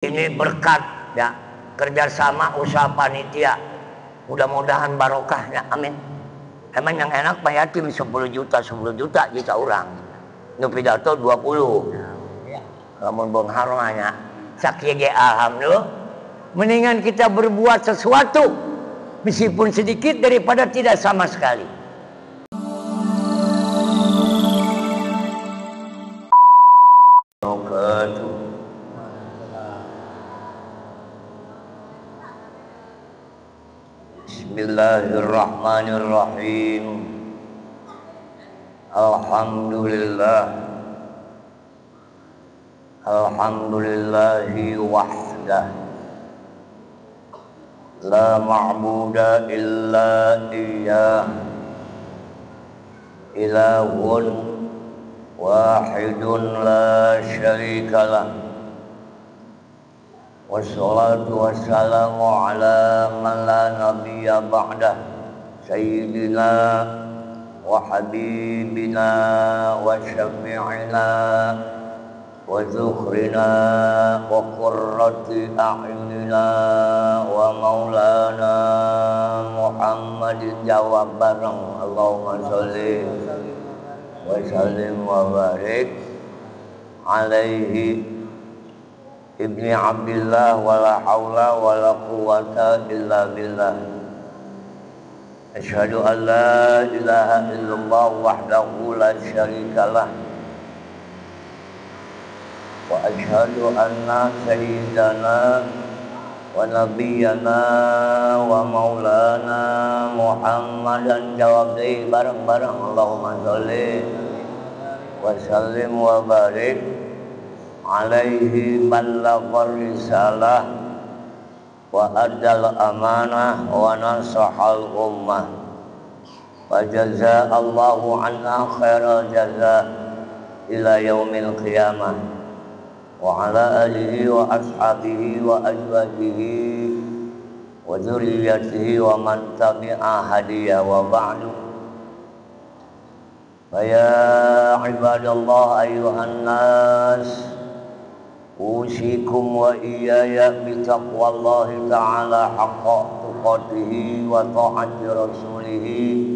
Ini berkat ya kerjasama usaha panitia, mudah-mudahan barokahnya, amin. Emang yang enak Pak Yatim 10 juta juta orang nu pidato 20 lamun Bung Harmanya sakieu ge alhamdulillah. Mendingan kita berbuat sesuatu meskipun sedikit daripada tidak sama sekali. Bismillahirrahmanirrahim. Alhamdulillah. Alhamdulillahi wahdah. La ma'buda illa iyyah. Ilahun wahidun la syarikalah. Wassalatu wassalamu ala man la nabiyya ba'dah sayyidina wa habibina wa syafi'ina wa zukhrina wa qurrati a'yunina wa maulana Muhammadin jawab bareng Allahumma sholli wa sallim wa barik alaihi Ibni Abdillah wala haula wala quwwata illa billah. Asyhadu an la ilaha illallah wahdahu la syarikalah. Wa asyhadu anna sayyidana wa nabiyyana wa maulana Muhammadan jawab deui bareng-bareng Allahumma sholli wa sallim wa barik alaihi ballaghar risalah wa addal amanah wa nasahal ummah wa jazaallahu anna khairal jazaa ila yaumil qiyamah wa ala alihi wa ashabihi wa azwajihi wa dzurriyyatihi wa man tabi'a hadiya wa ba'du. Fa ya ibadallah ayyuhan nas usikum wa iyaya bitaqwallahi ta'ala haqqa tuqatihi wa ta'ati rasulihi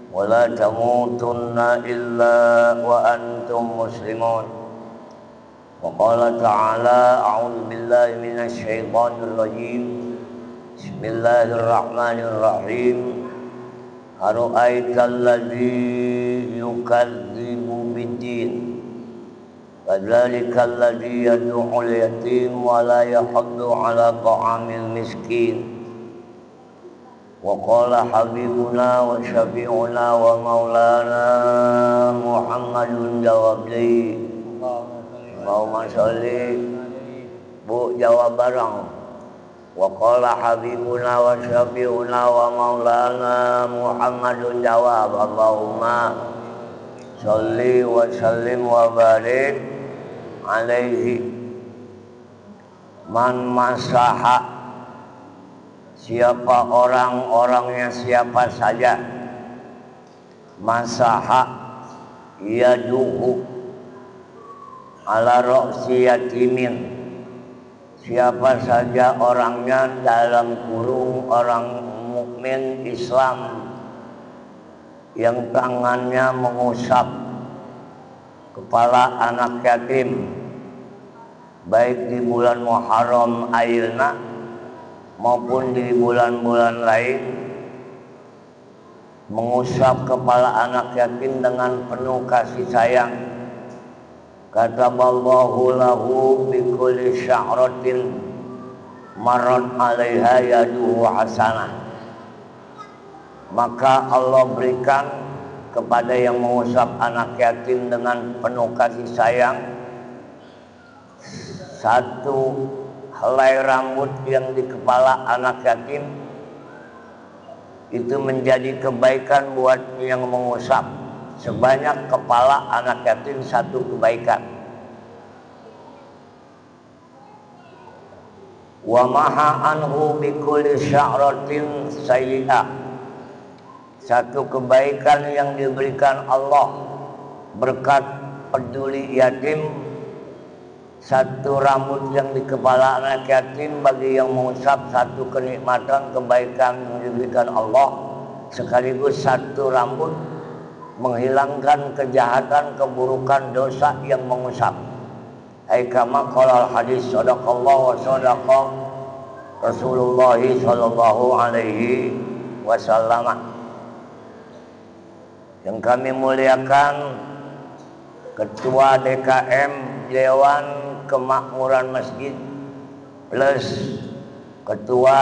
wa la tamutunna illa wa antum muslimun. Wa qala ta'ala a'udzu billahi minasy syaithanir rajim. Bismillahirrahmanirrahim. Ara'aital ladzi yukadzibu bid-din fadzalika alladzi yad'ul yatim wa la yahuddu 'ala ta'amil miskin. Wa qala habibuna wa syafi'una wa maulana Muhammadun jawab deui. Allahumma sholli. Bu jawab bareng. Wa qala habibuna wa syafi'una wa maulana Muhammadun jawab. Allahumma sholli wa sallim wa barik alaihi. Man masaha, siapa orang-orangnya siapa saja. Masaha yaduhu ala ra'si yatimin, siapa saja orangnya dalam kurung orang mukmin Islam yang tangannya mengusap kepala anak yatim, baik di bulan Muharram ayeuna maupun di bulan-bulan lain, mengusap kepala anak yatim dengan penuh kasih sayang. Kataballahu lahu bikulli sya'ratin marrat 'alaiha yaduhu hasanah. Maka Allah berikan kepada yang mengusap anak yatim dengan penuh kasih sayang satu helai rambut yang di kepala anak yatim, itu menjadi kebaikan buat yang mengusap. Sebanyak kepala anak yatim satu kebaikan. Wa maha anhu bikulli sya'ratin sayyi'ah. Satu kebaikan yang diberikan Allah berkat peduli yatim, satu rambut yang di kepala anak yatim bagi yang mengusap satu kenikmatan kebaikan yang diberikan Allah, sekaligus satu rambut menghilangkan kejahatan keburukan dosa yang mengusap. Ai kama qala hadis sadaqallahu wa sadaqa Rasulullah sallallahu alaihi wasallam. Yang kami muliakan Ketua DKM Dewan Kemakmuran Masjid plus Ketua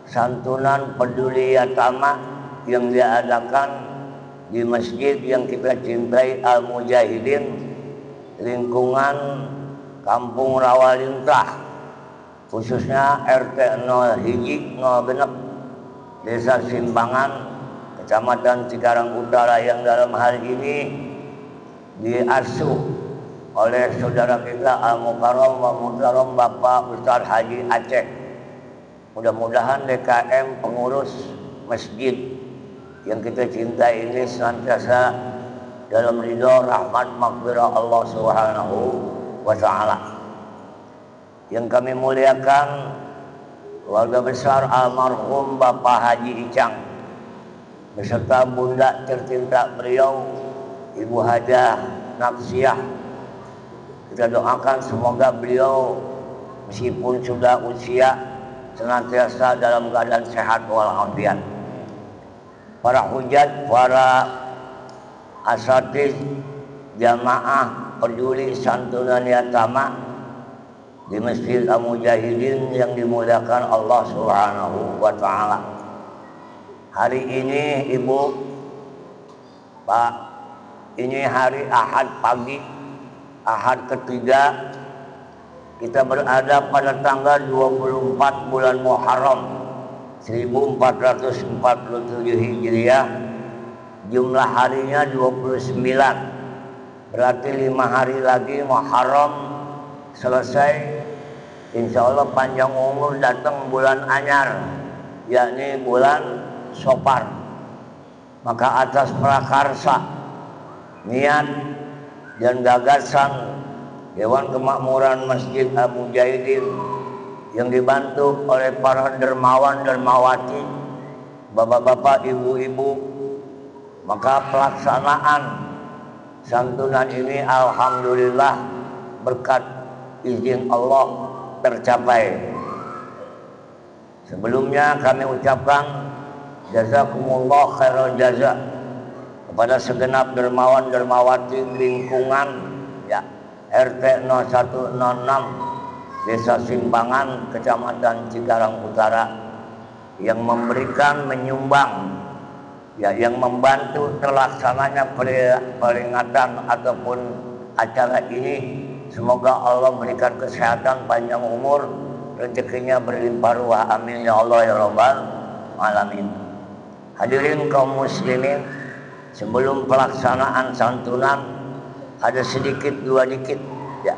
Santunan Peduli Yatama yang diadakan di masjid yang kita cintai Al-Mujahidin lingkungan Kampung Rawalintah, khususnya RT 0 Hiji 0 Genep Desa Simbangan Kecamatan Cikarang Utara yang dalam hari ini diasuh oleh saudara kita Al-Mukarram wa Muhtaram Bapak Ustaz Haji Aceh. Mudah-mudahan DKM pengurus masjid yang kita cintai ini senantiasa dalam ridho rahmat maghfirah Allah Subhanahu wa taala. Yang kami muliakan keluarga besar almarhum Bapak Haji Icang beserta bunda tercinta beliau Ibu Hajah Nafsiah. Kita doakan semoga beliau meskipun sudah usia senantiasa dalam keadaan sehat walafiat. Para hujat, para asatidz jamaah peduli santunan yatama di Masjid Al-Mujahidin yang dimuliakan Allah Subhanahu wa taala. Hari ini Ibu, Pak, ini hari Ahad pagi, Ahad ketiga, kita berada pada tanggal 24 bulan Muharram 1447 Hijriah. Jumlah harinya 29. Berarti 5 hari lagi Muharram selesai. Insya Allah panjang umur datang bulan anyar, yakni bulan Sopar. Maka atas prakarsa, niat dan gagasan Dewan Kemakmuran Masjid Al-Mujahidin yang dibantu oleh para dermawan dermawati, bapak-bapak, ibu-ibu, maka pelaksanaan santunan ini alhamdulillah berkat izin Allah tercapai. Sebelumnya kami ucapkan jazakumullah khairal jaza kepada segenap dermawan dermawati lingkungan ya RT 0106 Desa Simbangan Kecamatan Cikarang Utara yang memberikan menyumbang ya yang membantu terlaksananya peringatan ataupun acara ini. Semoga Allah berikan kesehatan, panjang umur, rezekinya berlimpah ruah, amin ya Allah ya rabbal alamin. Hadirin kaum muslimin, sebelum pelaksanaan santunan ada sedikit dua dikit ya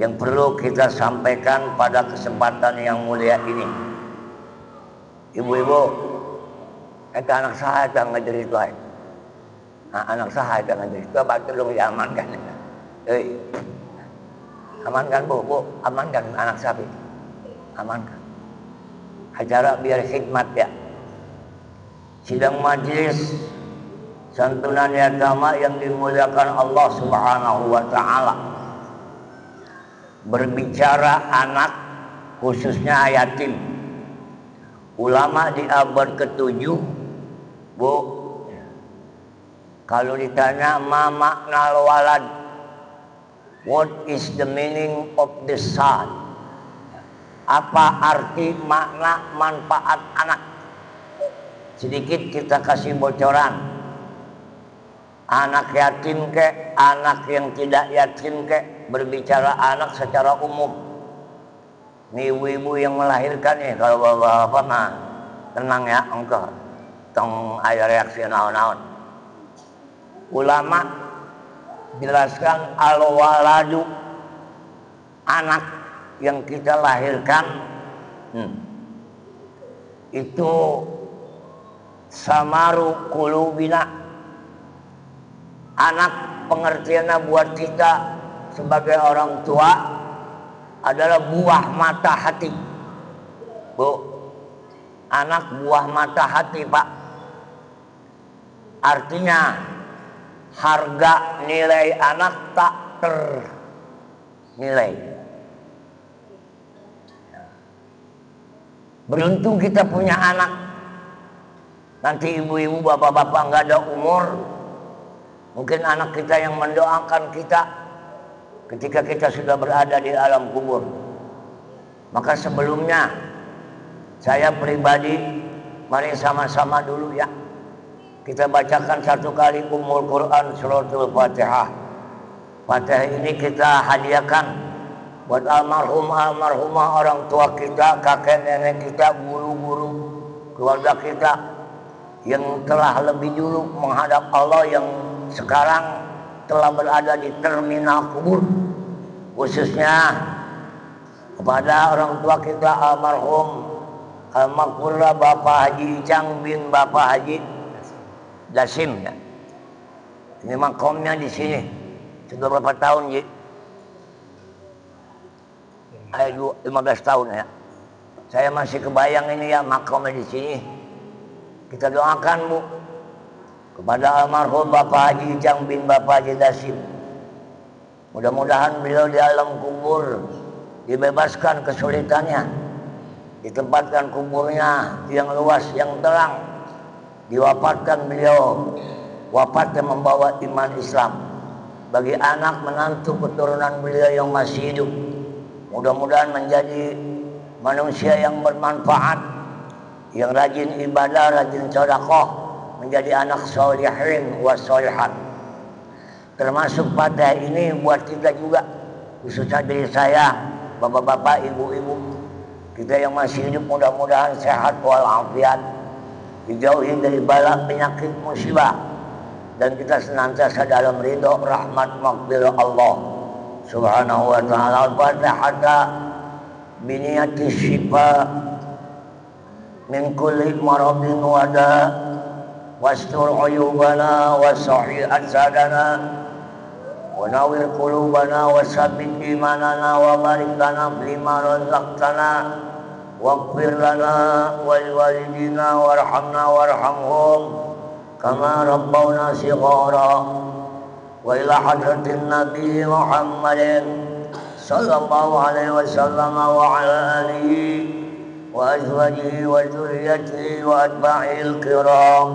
yang perlu kita sampaikan pada kesempatan yang mulia ini. Ibu-ibu, anak saya yang ngajari itu, anak saya yang ngajari itu, bantu dong diamankan. Amankan bu, amankan anak sapi, amankan. Acara biar khidmat ya. Sidang majelis santunan yatama yang dimuliakan Allah Subhanahu wa taala. Berbicara anak khususnya yatim. Ulama di abad ke-7, Bu, kalau ditanya ma makna walad, what is the meaning of the son? Apa arti makna manfaat anak? Sedikit kita kasih bocoran. Anak yatim ke, anak yang tidak yatim ke, berbicara anak secara umum. Ini ibu-ibu yang melahirkan nih, kalau bapak-bapak mah tenang ya, engkau tong ada reaksi naon-naon. Ulama jelaskan al-waladu, anak yang kita lahirkan itu samaru kulubina, anak pengertiannya buat kita sebagai orang tua adalah buah mata hati. Bu, anak buah mata hati, Pak. Artinya harga nilai anak tak ternilai. Beruntung kita punya anak. Nanti ibu-ibu, bapak-bapak nggak ada umur, mungkin anak kita yang mendoakan kita ketika kita sudah berada di alam kubur. Maka sebelumnya saya pribadi, mari sama-sama dulu ya, kita bacakan satu kali Ummul Quran suratul Fatihah. Fatihah ini kita hadiahkan buat almarhum almarhumah orang tua kita, kakek nenek kita, guru-guru, keluarga kita yang telah lebih dulu menghadap Allah, yang sekarang telah berada di terminal kubur. Khususnya kepada orang tua kita almarhum almarhumah Bapak Haji Icang bin Bapak Haji Dasim ya. Ini makomnya di sini. Sudah berapa tahun, Ji? 15 tahun ya. Saya masih kebayang ini ya, makomnya di sini. Kita doakan, Bu, kepada almarhum Bapak Haji Icang bin Bapak Haji Dasim. Mudah-mudahan beliau di alam kubur dibebaskan kesulitannya, ditempatkan kuburnya yang luas, yang terang, diwafatkan beliau wafat yang membawa iman Islam. Bagi anak menantu keturunan beliau yang masih hidup, mudah-mudahan menjadi manusia yang bermanfaat, yang rajin ibadah, rajin sedekah, menjadi anak sholihin wa sholihat. Termasuk pada ini buat kita juga, khususnya dari saya, bapak-bapak, ibu-ibu, kita yang masih hidup mudah-mudahan sehat walafiat, dijauhi dari bala penyakit musibah, dan kita senantiasa dalam ridho rahmat maghfirah Allah subhanahu wa ta'ala. Al-Fatihah biniyati syifa min kulli maradin wada wastur uyubana wasahih ajsadana wa nawir qulubana wasabbit imanana wa barik lana fima razaqtana waghfir lana wa liwalidina warhamna warhamhum kama rabbawna shighara. Wa ila hadratin nabi Muhammadin sallallahu alaihi wasallam wa ala alihi wa azwajihi wa dzurriyyatihi wa atba'il kiram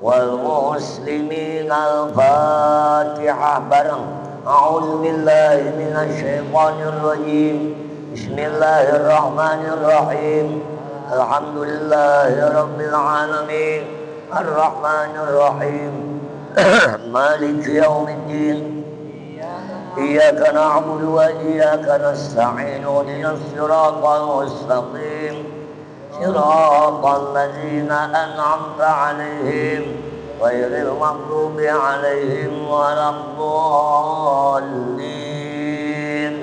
wal muslimin. Al-Fatihah bareng. A'udzu billahi minasy syaithanir rajim. Bismillahirrahmanirrahim. Alhamdulillahi rabbil alamin. Ar-Rahmanir Rahim. Maliki yaumiddin. Iyyaka na'budu wa iyyaka nasta'in. Ihdinas siratal mustaqim. Siratal ladzina an'amta 'alaihim ghairil maghdubi 'alaihim waladdallin.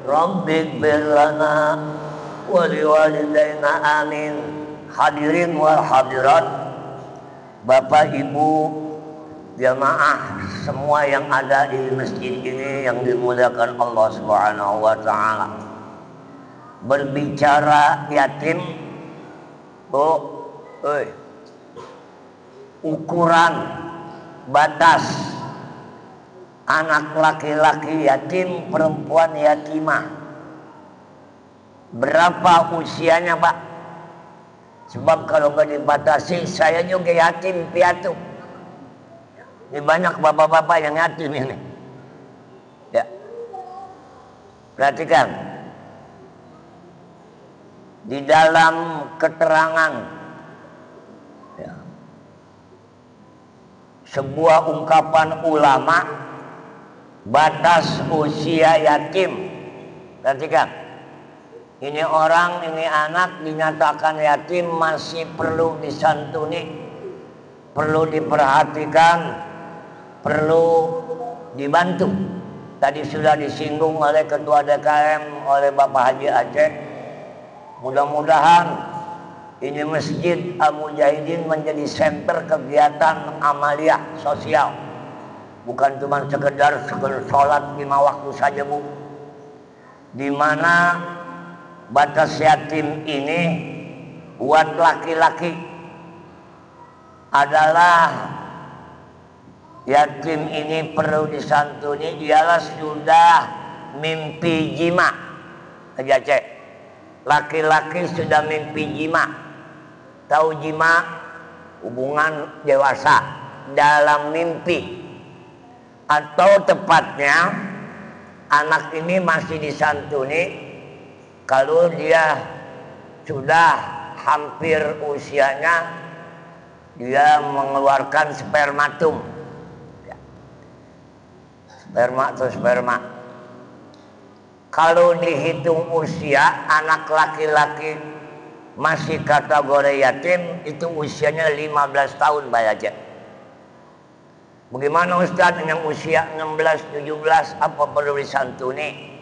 Rabbighfir lana wa liwalidayna amin. Hadirin wal hadirat, Bapak Ibu jamaah semua yang ada di masjid ini yang dimuliakan Allah Subhanahu wa taala. Berbicara yatim, Bu, ukuran batas anak laki-laki yatim, perempuan yatimah, berapa usianya, Pak? Sebab kalau nggak dibatasi, saya juga yatim piatu. Ini banyak bapak-bapak yang yatim ini. Ya, perhatikan. Di dalam keterangan ya, sebuah ungkapan ulama, batas usia yatim. Perhatikan. Ini orang, ini anak dinyatakan yatim, masih perlu disantuni, perlu diperhatikan, perlu dibantu. Tadi sudah disinggung oleh Ketua DKM, oleh Bapak Haji Aceh. Mudah-mudahan ini Masjid Al Mujahidin menjadi center kegiatan amaliyah sosial. bukan cuma sekedar sholat 5 waktu saja, Bu. Di mana batas yatim ini buat laki-laki adalah yatim ini perlu disantuni ialah sudah mimpi jima aja, cek. Laki-laki sudah mimpi jima. Tahu jima? Hubungan dewasa dalam mimpi. Atau tepatnya anak ini masih disantuni kalau dia sudah hampir usianya, dia mengeluarkan spermatum. Sperma atau sperma. Kalau dihitung usia anak laki-laki masih kategori yatim, itu usianya 15 tahun, Pak Aceh. Bagaimana Ustaz yang usia 16, 17 apa perlu disantuni?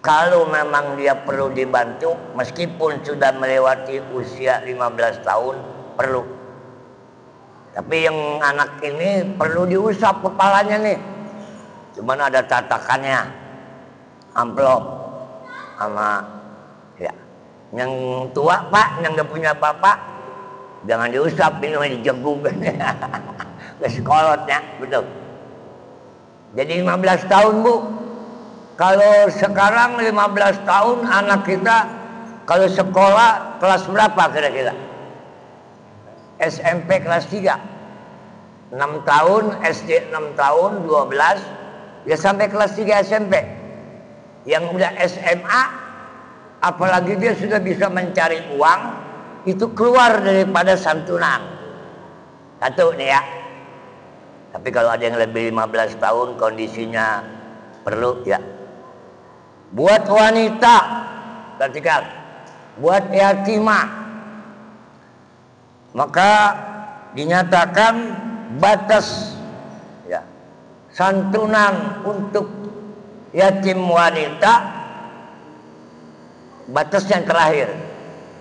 Kalau memang dia perlu dibantu, meskipun sudah melewati usia 15 tahun, perlu. Tapi yang anak ini perlu diusap kepalanya nih. Cuman ada tatakannya, amplop sama ya. Yang tua Pak, yang nggak punya bapak, jangan diusap, ini dijeguk. Ke sekolotnya, betul. Jadi 15 tahun, Bu. Kalau sekarang 15 tahun anak kita kalau sekolah kelas berapa kira-kira? SMP kelas 3. 6 tahun, SD 6 tahun, 12, ya sampai kelas 3 SMP. Yang udah SMA, apalagi dia sudah bisa mencari uang, itu keluar daripada santunan. Satu nih ya. Tapi kalau ada yang lebih 15 tahun kondisinya perlu ya. Buat wanita, perhatikan, buat yatimah, maka dinyatakan batas ya, santunan untuk yatim wanita, batas yang terakhir.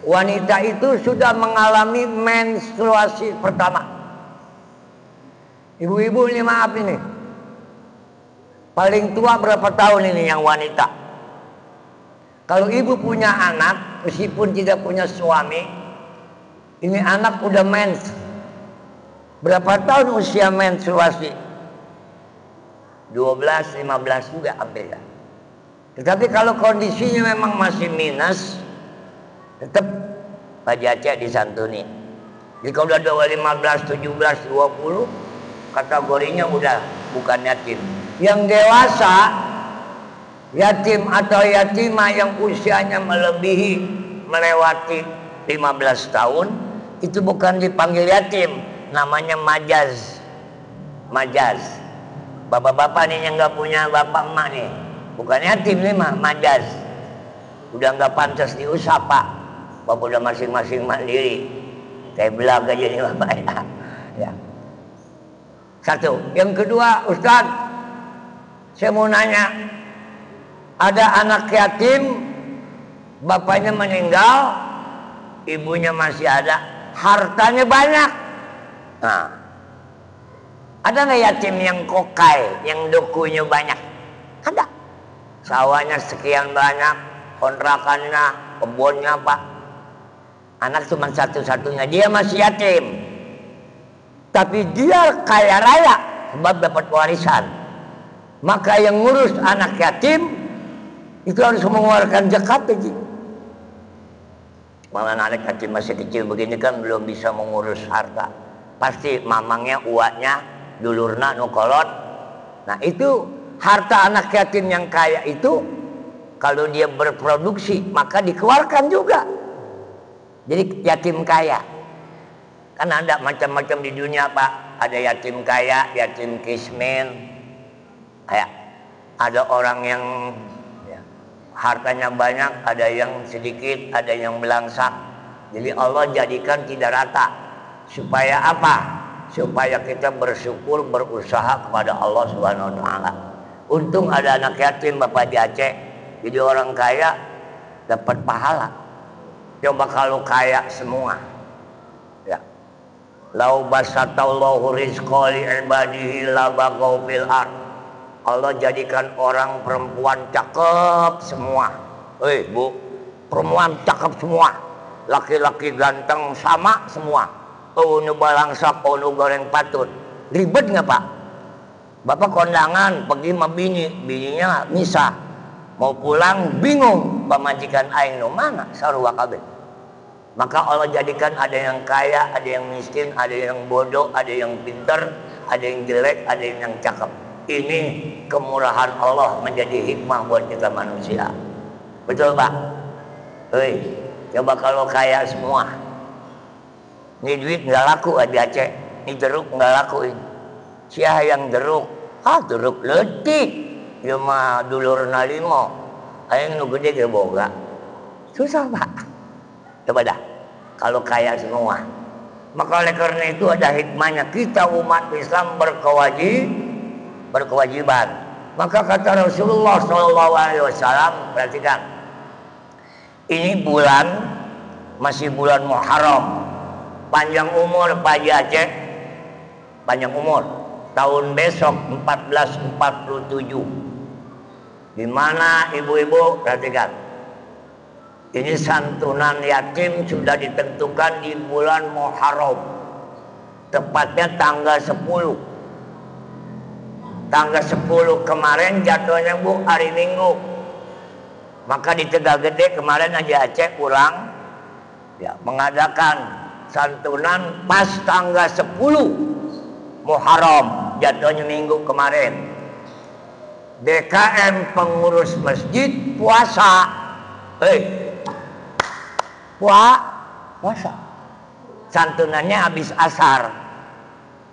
Wanita itu sudah mengalami menstruasi pertama. Ibu-ibu ini maaf ini, paling tua berapa tahun ini yang wanita? Kalau ibu punya anak, meskipun tidak punya suami, ini anak udah mens. Berapa tahun usia menstruasi? 12, 15 juga hampir ya. Tetapi kalau kondisinya memang masih minus, tetap Pak Aceh disantuni. Jadi kalau udah 15, 17, 20, kategorinya udah bukan yatim. Yang dewasa, yatim atau yatimah yang usianya melewati 15 tahun, itu bukan dipanggil yatim, namanya majaz. Majaz. Bapak-bapak nih yang nggak punya bapak emak nih, bukan yatim nih mah, majaz. Udah nggak pantas diusap Pak. Bapak udah masing-masing mandiri. Kayak belaga jadi bapak ya. Ya. Satu. Yang kedua, Ustaz, saya mau nanya, ada anak yatim, bapaknya meninggal, ibunya masih ada, hartanya banyak. Nah, ada nggak yatim yang kokai, yang dokunya banyak? Ada. Sawahnya sekian banyak, kontrakannya, kebunnya Pak. Anak cuma satu-satunya, dia masih yatim. Tapi dia kaya raya sebab dapat warisan. Maka yang ngurus anak yatim itu harus mengeluarkan zakat lagi. Malah anak yatim masih kecil begini kan belum bisa mengurus harta. Pasti mamangnya, uaknya, dulurna, nukolot. Nah itu harta anak yatim yang kaya itu kalau dia berproduksi maka dikeluarkan juga. Jadi yatim kaya. Kan ada macam-macam di dunia Pak. Ada yatim kaya, yatim kismin. Kayak ada orang yang ya, hartanya banyak, ada yang sedikit, ada yang belangsak. Jadi Allah jadikan tidak rata. Supaya apa? Supaya kita bersyukur, berusaha kepada Allah Subhanahu wa taala. Untung ada anak yatim Bapak di Aceh. Jadi orang kaya dapat pahala. Coba kalau kaya semua. Ya. Lau basatallahu rizqa li ibadihi labaghaw fil ard. Allah jadikan orang perempuan cakep semua. Bu, perempuan cakep semua. Laki-laki ganteng sama semua. Nu balangsak, nu goreng patut. Ribet nggak Pak? Bapak kondangan pergi sama bininya misah. Mau pulang bingung, pemajikan aing nu mana sarua kabeh. Maka Allah jadikan ada yang kaya, ada yang miskin, ada yang bodoh, ada yang pintar, ada yang jelek, ada yang cakep. Ini kemurahan Allah menjadi hikmah buat kita manusia. Betul Pak? Coba kalau kaya semua, ini duit nggak laku di Aceh, ini jeruk nggak laku ini. Siapa yang jeruk? Jeruk letik. Ya mah dulur nalimo. Aing nu gede ge boga. Susah Pak. Coba dah, kalau kaya semua. Maka oleh karena itu ada hikmahnya kita umat Islam berkewajiban. Maka kata Rasulullah SAW, perhatikan, ini bulan masih bulan Muharram, panjang umur Pak Haji Aceh, panjang umur. Tahun besok 1447, di mana ibu-ibu perhatikan, ini santunan yatim sudah ditentukan di bulan Muharram, tepatnya tanggal 10. Tanggal 10 kemarin jatuhnya Bu hari Minggu. Maka di Tegal Gede kemarin Haji Aceh kurang ya, mengadakan santunan pas tanggal 10 Muharram, jatuhnya Minggu kemarin. DKM pengurus masjid puasa. Puasa. Santunannya habis asar.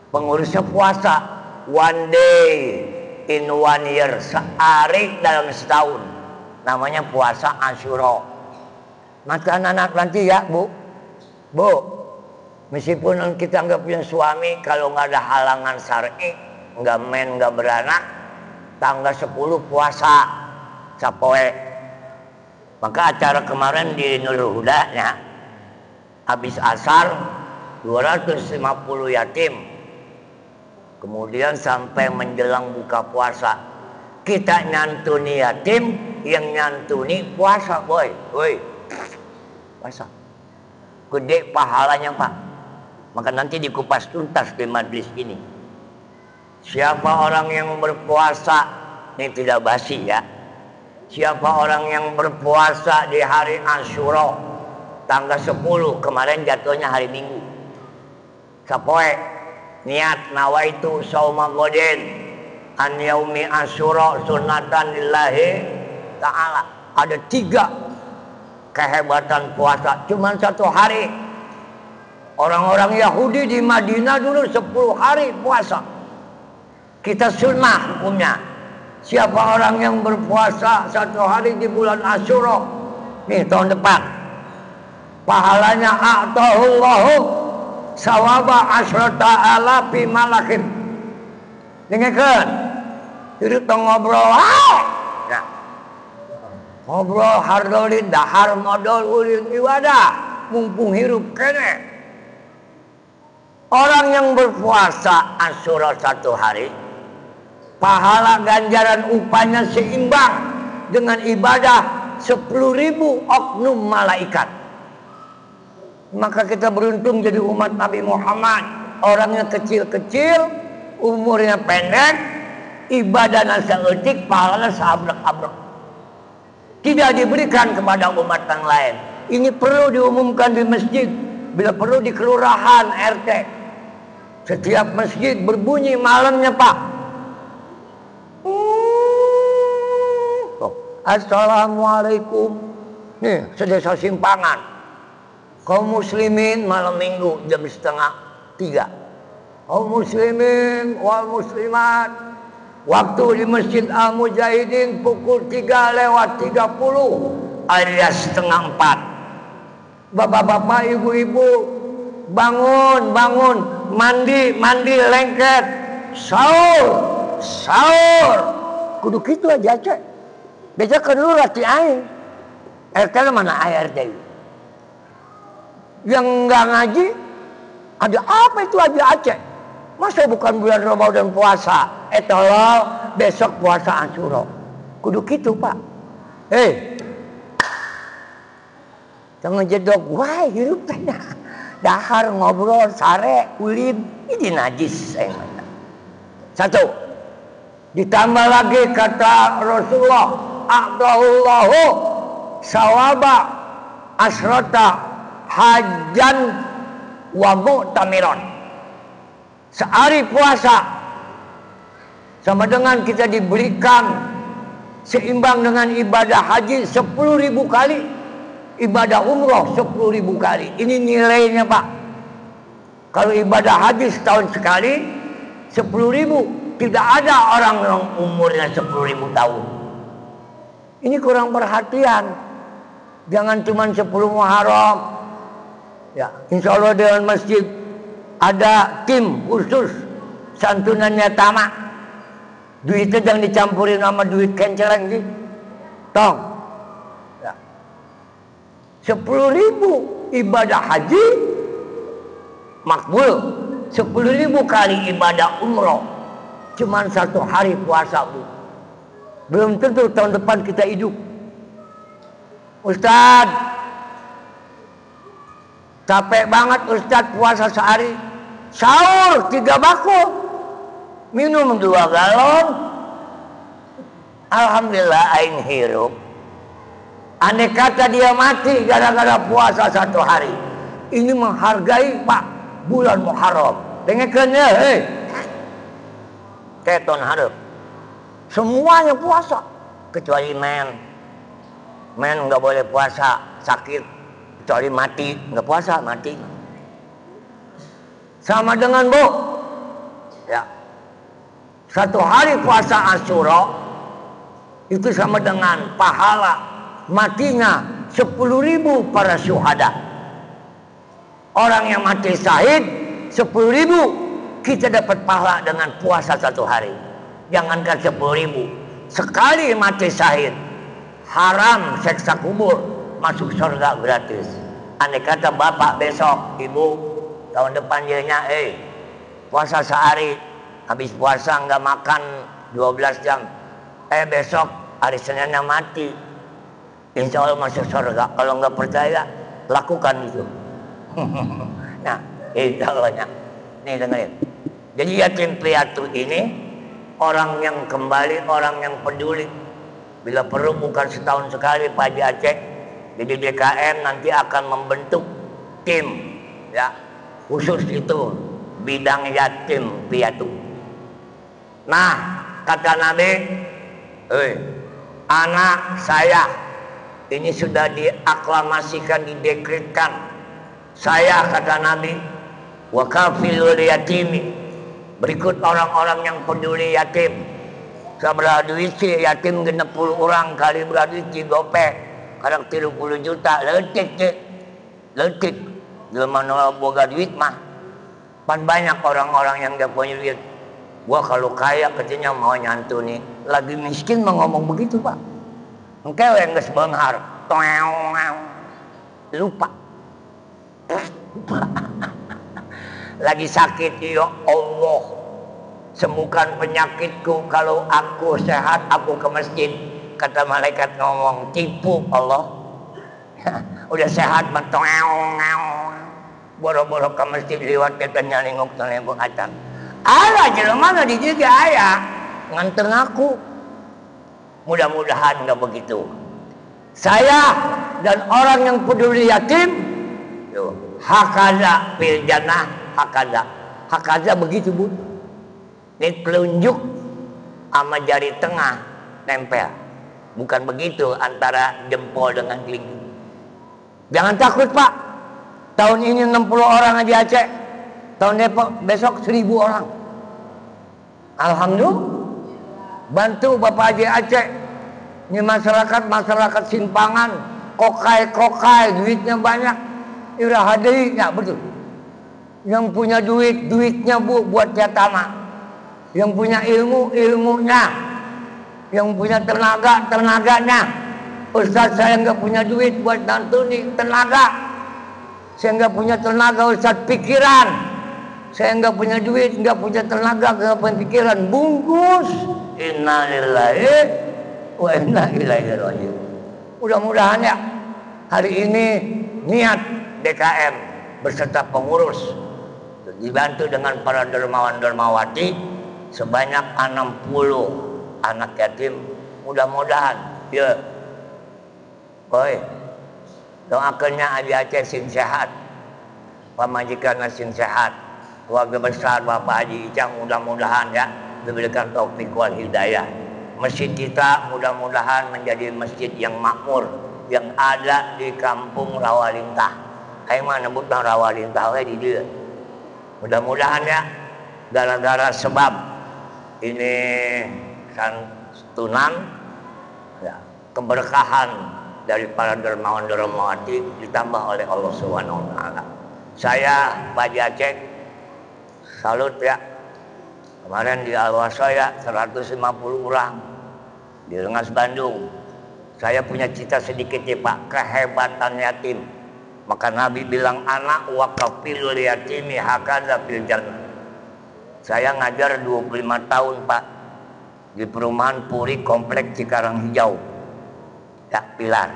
Pengurusnya puasa. One day in 1 year, sehari dalam setahun. Namanya puasa Asyura. Maka anak-anak nanti ya Bu, meskipun kita nggak punya suami, kalau nggak ada halangan syar'i, nggak main, nggak beranak, tanggal 10 puasa capoe. Maka acara kemarin di Nurul Huda ya, habis asar 250 yatim. Kemudian sampai menjelang buka puasa, kita nyantuni yatim, yang nyantuni puasa puasa. Gede pahalanya Pak. Maka nanti dikupas tuntas di majlis ini. Siapa orang yang berpuasa, ini tidak basi ya. Siapa orang yang berpuasa di hari Asyura tanggal 10, kemarin jatuhnya hari Minggu. Sapoe niat nawaitu sauma godin an yaumi Asyura sunatan lillahi ta'ala. Ada 3 kehebatan puasa, cuma 1 hari. Orang-orang Yahudi di Madinah dulu 10 hari puasa. Kita sunnah hukumnya. Siapa orang yang berpuasa 1 hari di bulan Asyura, nih tahun depan, pahalanya a'tahullahu sawaba asyrata alafi malakin. Dengarkan, jadi ngobrol, nah, ngobrol hardolin dahar modal ulin ibadah, mumpung hirup kene. Orang yang berpuasa Asyura 1 hari, pahala ganjaran upahnya seimbang dengan ibadah 10.000 oknum malaikat. Maka kita beruntung jadi umat Nabi Muhammad. Orangnya kecil-kecil, umurnya pendek, ibadahnya seetik, pahalanya seabrek-abrek. Tidak diberikan kepada umat yang lain. Ini perlu diumumkan di masjid, bila perlu di kelurahan, RT. Setiap masjid berbunyi malamnya Pak. Assalamualaikum. Nih, sedesa simpangan. Kaum muslimin malam minggu jam 2:30. Kaum muslimin wal muslimat, waktu di Masjid Al-Mujahidin pukul 3:30 alias 3:30. Bapak-bapak, ibu-ibu, bangun, mandi lengket, sahur. Kudu gitu aja cek. Beja kan lu rati air. RT mana air RT? Yang enggak ngaji Ada apa itu Haji Aceh? Masa bukan bulan Ramadan puasa? Tolong besok puasa Asyura. Kudu gitu Pak. Jangan jedok, wah hirup tanya. Dahar ngobrol, sare, ulim, ini najis. Satu. Ditambah lagi kata Rasulullah, a'dahullahu sawaba asrota hajan wa mu'tamiron. Sehari puasa sama dengan kita diberikan seimbang dengan ibadah haji 10.000 kali, ibadah umroh 10.000 kali. Ini nilainya Pak. Kalau ibadah haji setahun sekali 10.000, tidak ada orang yang umurnya 10.000 tahun. Ini kurang perhatian. Jangan cuma 10 Muharram. Ya, insya Allah dengan masjid ada tim khusus santunannya tamak. Duitnya jangan dicampurin sama duit kenceleng sih. Tong. Ya. 10.000 ibadah haji makbul. 10.000 kali ibadah umroh. Cuman 1 hari puasa Bu. Belum tentu tahun depan kita hidup. Ustaz, capek banget Ustaz puasa sehari. Sahur 3 bakul, minum 2 galon. Alhamdulillah aing hirup. Andai kata dia mati gara-gara puasa 1 hari, ini menghargai Pak bulan Muharram. Dengarkan ya, keton harap. Semuanya puasa kecuali men nggak boleh puasa, sakit, kecuali mati nggak puasa, mati. Sama dengan Bu, ya, 1 hari puasa Asyura itu sama dengan pahala matinya 10.000 para syuhada. Orang yang mati syahid 10.000, kita dapat pahala dengan puasa 1 hari. Jangankan 10.000, sekali mati syahid haram seksa kubur, masuk surga gratis. Andai kata bapak besok, ibu tahun depan jadinya puasa sehari, habis puasa nggak makan 12 jam, besok hari Seninnya mati, insya Allah masuk surga. Kalau nggak percaya lakukan itu. Nah insya Allahnya nih dengerin. Jadi yatim piatu ini orang yang kembali, orang yang peduli. Bila perlu bukan setahun sekali Pak Haji Aceh. Jadi DKM nanti akan membentuk tim, ya, khusus itu bidang yatim piatu. Nah kata Nabi, anak saya ini sudah diaklamasikan, didekretkan. Saya kata Nabi, wa kafilul yatimi, berikut orang-orang yang peduli yatim. Saya berduit si yatim 60 orang kali berduit si gopek, kadang 30 juta, letik. Dia mana boga duit mah. Pan banyak orang-orang yang gak punya duit. Gua kalau kaya katanya mau nyantuni, lagi miskin mau ngomong begitu Pak. Engkau yang geus beunghar, lupa. Lagi sakit, ya Allah, sembuhkan penyakitku. Kalau aku sehat aku ke masjid. Kata malaikat ngomong, tipu Allah. Udah sehat mentong, boro-boro ke masjid lewat katanya nengok nengok acan. Ala jelema di juga ayah nganter aku. Mudah-mudahan nggak begitu. Saya dan orang yang peduli yatim, hakaza fil jannah, hakaza begitu Bu. Ini telunjuk sama jari tengah nempel. Bukan begitu antara jempol dengan kelingking. Jangan takut Pak. Tahun ini 60 orang aja Aceh. Tahun besok 1.000 orang. Alhamdulillah. Bantu Bapak Haji Aceh. Ini masyarakat simpangan, kokai, duitnya banyak. Irah hadiahnya betul. Yang punya duitnya Bu buat yatama. Yang punya ilmunya. Yang punya tenaganya. Ustaz saya nggak punya duit buat nantuni, tenaga. Saya nggak punya tenaga, Ustaz, pikiran. Saya nggak punya duit, nggak punya tenaga, nggak punya pikiran, bungkus. Innalillahi wa inna ilaihi raji'un. Mudah-mudahan ya hari ini niat DKM beserta pengurus dibantu dengan para dermawan-dermawati sebanyak 60 anak yatim. Mudah-mudahan ya, boy, doakannya Abi Aceh sing sehat, pamajikan sing sehat, keluarga besar Bapak Haji Icang mudah-mudahan ya diberikan taufik wal hidayah. Masjid kita mudah-mudahan menjadi masjid yang makmur yang ada di kampung Rawalintah. Aing mah nebutna Rawalintah we di dieu. Mudah-mudahan ya gara-gara sebab ini santunan ya, keberkahan dari para dermawan-dermawati ditambah oleh Allah Subhanahu wa taala. Saya Pak Haji Aceh salut ya. Kemarin di Alwasaya 150 orang di Rengas Bandung. Saya punya cita sedikit ya Pak, kehebatan yatim. Maka Nabi bilang anak wakafil yatimi hakadha fil jannah. Saya ngajar 25 tahun Pak di perumahan Puri Komplek Cikarang Hijau. Ya, Pilar.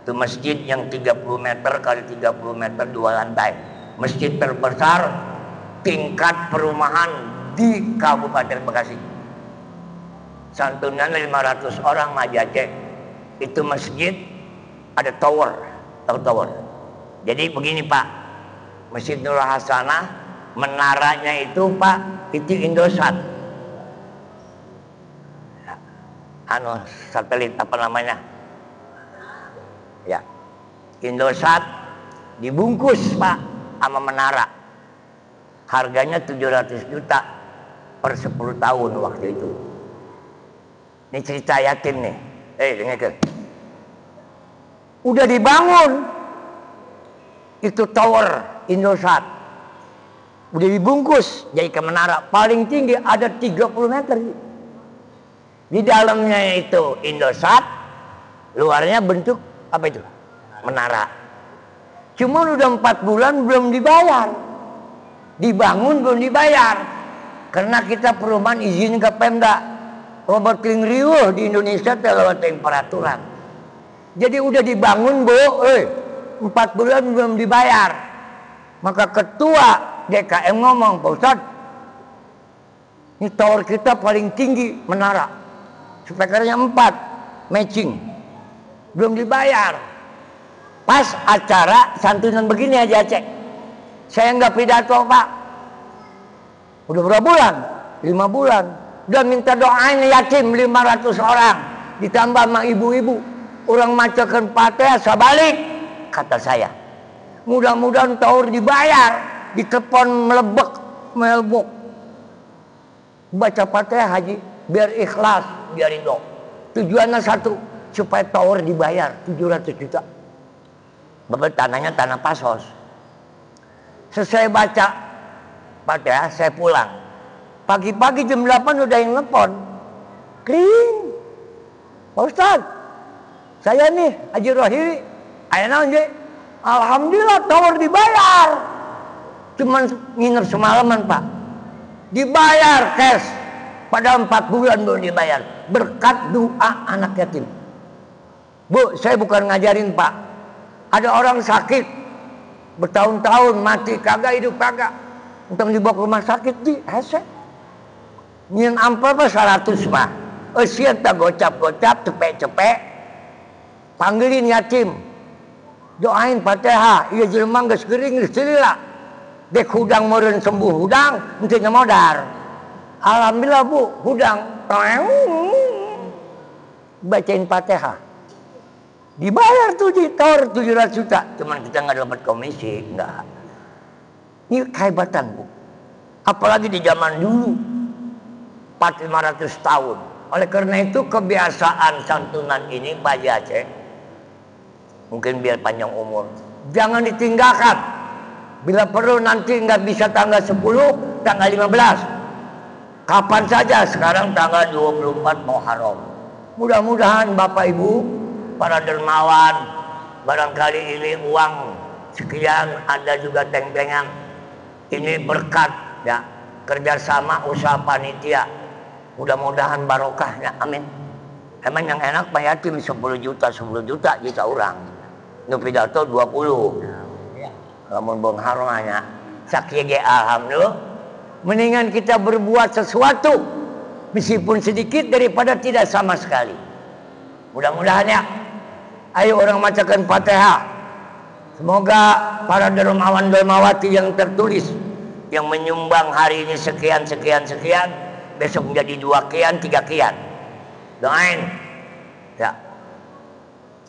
Itu masjid yang 30 meter kali 30 meter 2 lantai. Masjid terbesar tingkat perumahan di Kabupaten Bekasi. Santunan 500 orang Haji Aceh. Itu masjid ada tower, tahu tower. Jadi begini Pak, Masjid Nur Hasanah menaranya itu Pak, itu Indosat. Anu satelit apa namanya? Ya. Indosat dibungkus Pak sama menara. Harganya 700 juta per 10 tahun waktu itu. Ini cerita yatim nih. Dengarkan. Udah dibangun itu tower Indosat. Udah dibungkus jadi ke menara paling tinggi ada 30 meter. Di dalamnya itu Indosat, luarnya bentuk apa itu? Menara. Cuma udah 4 bulan belum dibayar. Dibangun belum dibayar. Karena kita perumahan izin ke Pemda. Robert King riuh di Indonesia lewat peraturan. Jadi udah dibangun Bu, 4 bulan belum dibayar. Maka ketua DKM ngomong, Pak Ustadz, ini tower kita paling tinggi menara. Spekernya 4, matching. Belum dibayar. Pas acara santunan begini aja Aceh. Saya nggak pidato Pak. Udah berapa bulan? 5 bulan. Udah minta doain yatim 500 orang. Ditambah sama ibu-ibu. Orang macakan Fatihah sabalik. Kata saya. Mudah-mudahan tower dibayar. Ditelepon melebok. Baca Fatihah Haji. Biar ikhlas. Biar ridho. Tujuannya satu. Supaya tower dibayar 700 juta. Bapak tanahnya tanah pasos. Selesai baca Fatihah, saya pulang. Pagi-pagi jam 8 udah yang nelfon. Kling. Pak Ustadz, saya nih Haji Rohiri. Ayo naon alhamdulillah tower dibayar. Cuman nginep semalaman Pak. Dibayar cash. Pada 4 bulan belum dibayar. Berkat doa anak yatim. Bu, saya bukan ngajarin Pak. Ada orang sakit bertahun-tahun mati kagak hidup kagak. Untuk dibawa ke rumah sakit di hese. Nyin ampel apa 100 mah. Sian tak gocap-gocap, cepek-cepek. Panggilin yatim. Doain Fatihah. Iya jelema geus geuring geus cilila. Dek hudang meureun sembuh hudang, henteu nyamodar. Alhamdulillah Bu, hudang. Bacain Fatihah. Dibayar tuh di tower 700 juta. Cuman kita nggak dapat komisi, nggak. Ini kehebatan Bu. Apalagi di zaman dulu 400-500 tahun. Oleh karena itu kebiasaan santunan ini Pak Haji Aceh, mungkin biar panjang umur, jangan ditinggalkan. Bila perlu nanti nggak bisa tanggal 10, tanggal 15. Kapan saja, sekarang tanggal 24 Muharram. Mudah-mudahan Bapak Ibu, para dermawan, barangkali ini uang sekian, ada juga teng-tengan. Ini berkat ya, kerjasama usaha panitia, mudah-mudahan barokahnya, amin. Emang yang enak Pak Yatim 10 juta juta orang, nu pidato 20, namun bong harumanya sakiege alhamdulillah. Mendingan kita berbuat sesuatu meskipun sedikit daripada tidak sama sekali. Mudah-mudahan ya. Ayo orang bacakan Fatihah. Semoga para dermawan dermawati yang tertulis yang menyumbang hari ini sekian, besok menjadi 2 kian, 3 kian. Doain ya.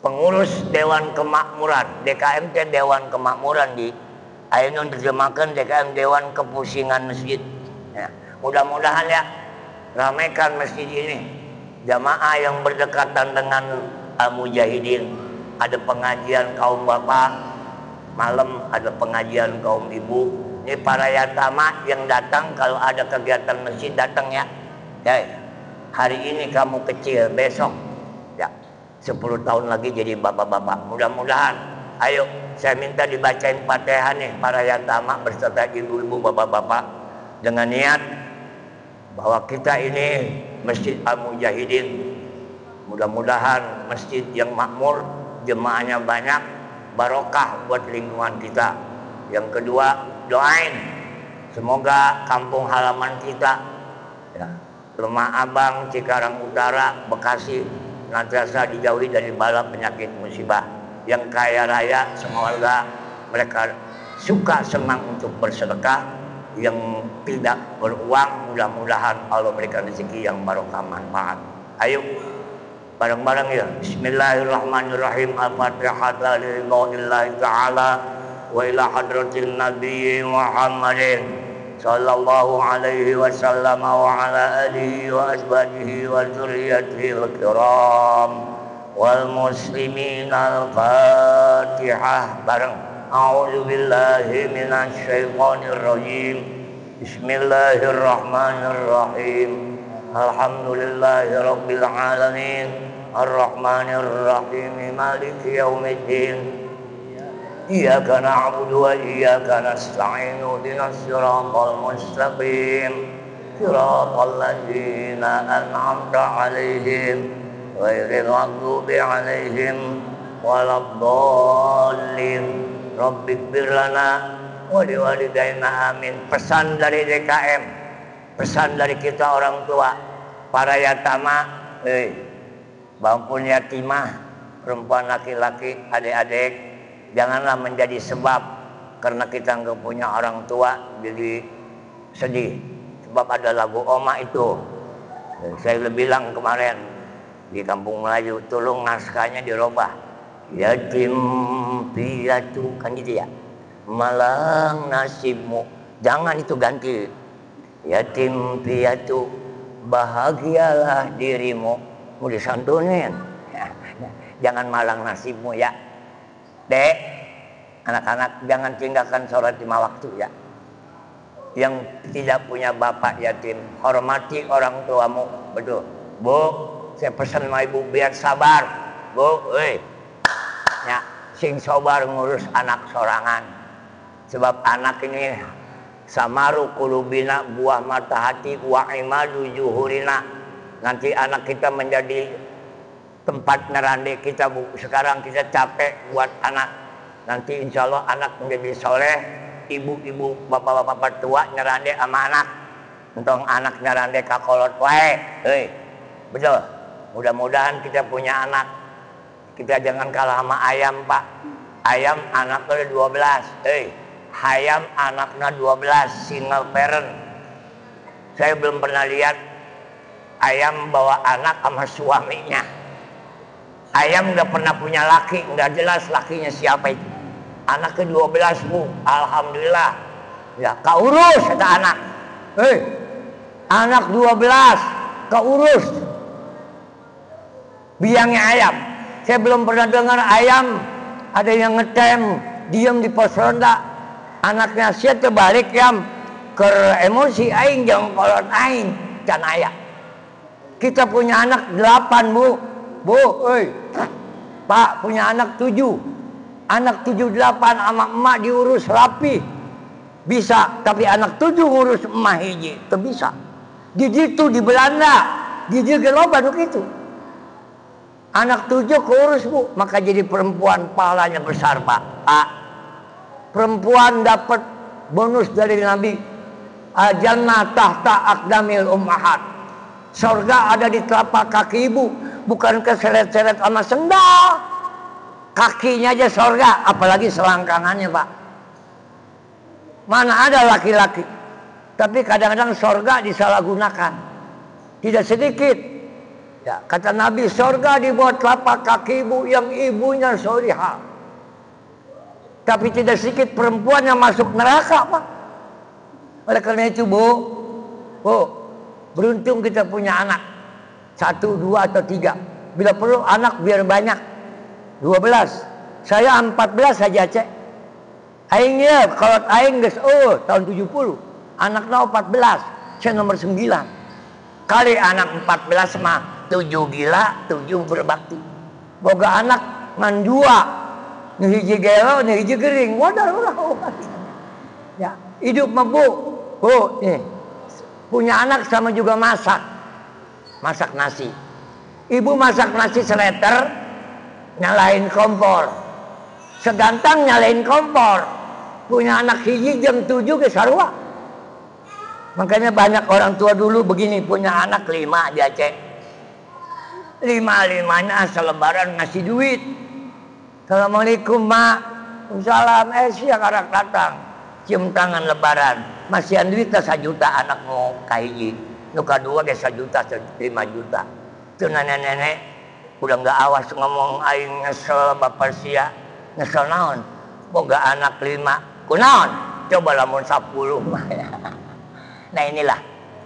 Pengurus Dewan Kemakmuran, DKM teh Dewan Kemakmuran di ayeuna terjemahkan DKM Dewan Kepusingan Masjid. Ya, mudah-mudahan ya ramaikan masjid ini. Jamaah yang berdekatan dengan Al-Mujahidin, ada pengajian kaum bapak, malam ada pengajian kaum ibu. Ini para yatama yang datang, kalau ada kegiatan masjid datang ya. Ya, hari ini kamu kecil, besok ya 10 tahun lagi jadi bapak-bapak. Mudah-mudahan, ayo saya minta dibacain Fatihah nih para yatama berserta ibu-ibu, bapak-bapak, dengan niat bahwa kita ini Masjid Al-Mujahidin. Mudah-mudahan masjid yang makmur, jemaahnya banyak, barokah buat lingkungan kita. Yang kedua, doain semoga kampung halaman kita ya, Lemah Abang, Cikarang Utara, Bekasi nantiasa dijauhi dari bala penyakit musibah. Yang kaya raya semoga mereka suka senang untuk bersedekah. Yang tidak beruang mudah-mudahan Allah berikan rezeki yang barokah manfaat. Ayo bareng-bareng ya. Bismillahirrahmanirrahim. Al-Fatihah lillahi ta'ala wa ila hadratin Nabi Muhammadin sallallahu alaihi wasallam wa ala alihi wa ashabihi wa dzurriyyatihi al-kiram wal muslimin. Al-Fatihah bareng. A'udzu billahi minasy syaithanir rajim. Bismillahirrahmanirrahim. Alhamdulillahi rabbil alamin. Ar-Rahmanir Rahim. Maliki yaumiddin. Iyyaka na'budu wa iyyaka nasta'in. Ihdinas siratal mustaqim. Siratal ladzina an'amta 'alaihim ghairil maghdubi 'alaihim waladdallin. Rabbighfir lana wa liwalidayna amin. Pesan dari DKM, pesan dari kita orang tua, para yatama, maupun yatimah, perempuan laki-laki, adik-adik, janganlah menjadi sebab karena kita nggak punya orang tua jadi sedih. Sebab ada lagu Oma itu, saya udah bilang kemarin di Kampung Melayu, tolong naskahnya dirubah. Yatim piatu, kan gitu ya, malang nasibmu, jangan itu ganti. Yatim piatu, bahagialah dirimu, mau disantunin. Jangan malang nasibmu ya. Dek, anak-anak jangan tinggalkan sholat 5 waktu ya. Yang tidak punya bapak yatim, hormati orang tuamu, betul. Bu, saya pesan sama ibu biar sabar. Bu, ya, sing sabar ngurus anak sorangan. Sebab anak ini samaru kulubina, buah mata hati, wa imadu juhurina. Nanti anak kita menjadi tempat nerande kita, Bu. Sekarang kita capek buat anak. Nanti insya Allah anak menjadi soleh. Ibu-ibu, bapak-bapak tua nerande sama anak. Untung anak nerande kakolot wae. Betul. Mudah-mudahan kita punya anak. Kita jangan kalah sama ayam, Pak. Ayam anaknya 12. Hayam anaknya 12, single parent. Saya belum pernah lihat ayam bawa anak sama suaminya. Ayam nggak pernah punya laki, nggak jelas lakinya siapa itu. Anaknya 12, Bu. Alhamdulillah. Ya, keurus kata anak. Anak 12, keurus. Biangnya ayam. Saya belum pernah dengar ayam ada yang ngetem, diam di pos ronda. Anaknya sia terbalik yam ke emosi aing jangan kolot aing can ayam. Kita punya anak 8, Bu. Bu, Pak punya anak 7. Anak 7, 8 sama emak diurus rapi. Bisa, tapi anak 7 ngurus emah hiji, itu bisa. Di situ di Belanda, di geloban itu. Anak 7 kurus bu, maka jadi perempuan pahalanya besar pak. Perempuan dapat bonus dari Nabi. Jannah tahta aqdamil ummahat. Surga ada di telapak kaki ibu, bukan keseret-seret sama sendal. Kakinya aja surga, apalagi selangkangannya pak. Mana ada laki-laki, tapi kadang-kadang surga disalahgunakan. Tidak sedikit. Ya, kata Nabi, surga dibuat telapak kaki ibu yang ibunya solihah. Tapi tidak sedikit perempuan yang masuk neraka pak. Oleh karena itu bu, beruntung kita punya anak 1, 2 atau 3. Bila perlu anak biar banyak 12. Saya 14 saja cek. Aingnya kalau aing geus tahun 70. Anaknya 14, saya nomor 9. Kali anak 14 mah 7 gila, 7 berbakti. Boga anak ngan 2. Nu hiji gelo, nu hiji gering. Wadah. Ya, hidup mah bu, nih. Punya anak sama juga masak. Masak nasi. Ibu masak nasi seleter, nyalain kompor. Segantang nyalain kompor. Punya anak hiji jam 7 ke sarua. Makanya banyak orang tua dulu begini, punya anak 5 dia cek. 5-5-nya selebaran ngasih duit. Assalamualaikum mak. Salam siang arak datang. Cium tangan lebaran. Masihan duit 1 juta anakmu kahiji. Nu kadua ge 1 juta 5 juta. Itu nenek-nenek udah nggak awas ngomong aing nyesel bapak sia. Nyesel naon? Boga anak 5. Kunaon? Coba lamun 10. Nah inilah,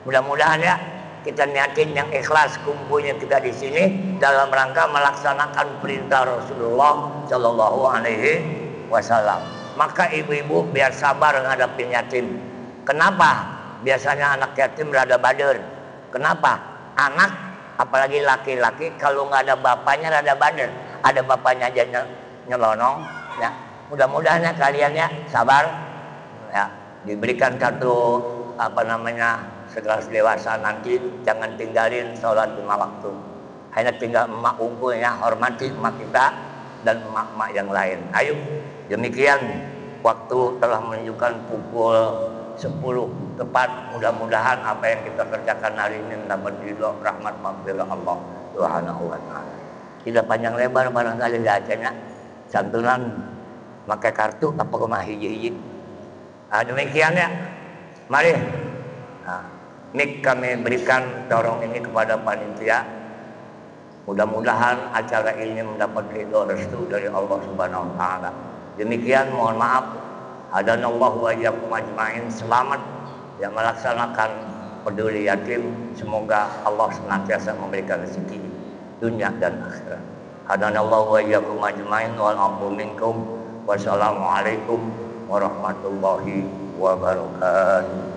mudah-mudahan ya kita niatin yang ikhlas kumpulnya kita di sini dalam rangka melaksanakan perintah Rasulullah Shallallahu Alaihi Wasallam. Maka ibu-ibu biar sabar ngadapin yatim. Kenapa? Biasanya anak yatim rada bader. Kenapa? Anak, apalagi laki-laki, kalau nggak ada bapaknya rada bader. Ada bapaknya aja nyelonong. Ya, mudah-mudahan ya kalian ya sabar. Ya, diberikan kartu segala dewasa nanti jangan tinggalin sholat 5 waktu. Hanya tinggal emak unggulnya, hormati emak kita dan emak-emak yang lain. Ayo, demikian waktu telah menunjukkan pukul 10 tepat. Mudah-mudahan apa yang kita kerjakan hari ini dapat ridho rahmat maghfirah Allah Subhanahu wa taala. Tidak panjang lebar barangkali bacanya. Santunan pakai kartu apa kemah hiji-hiji. Demikian ya. Mari. Mik kami berikan dorong ini kepada panitia. Mudah-mudahan acara ini mendapat ridho restu dari Allah Subhanahu wa taala. Demikian, mohon maaf. Hadanallahu wa iyyakum ajmain. Selamat yang melaksanakan peduli yatim. Semoga Allah senantiasa memberikan rezeki dunia dan akhirat. Hadanallahu wa iyyakum ajmain wal afu minkum. Wassalamualaikum warahmatullahi wabarakatuh.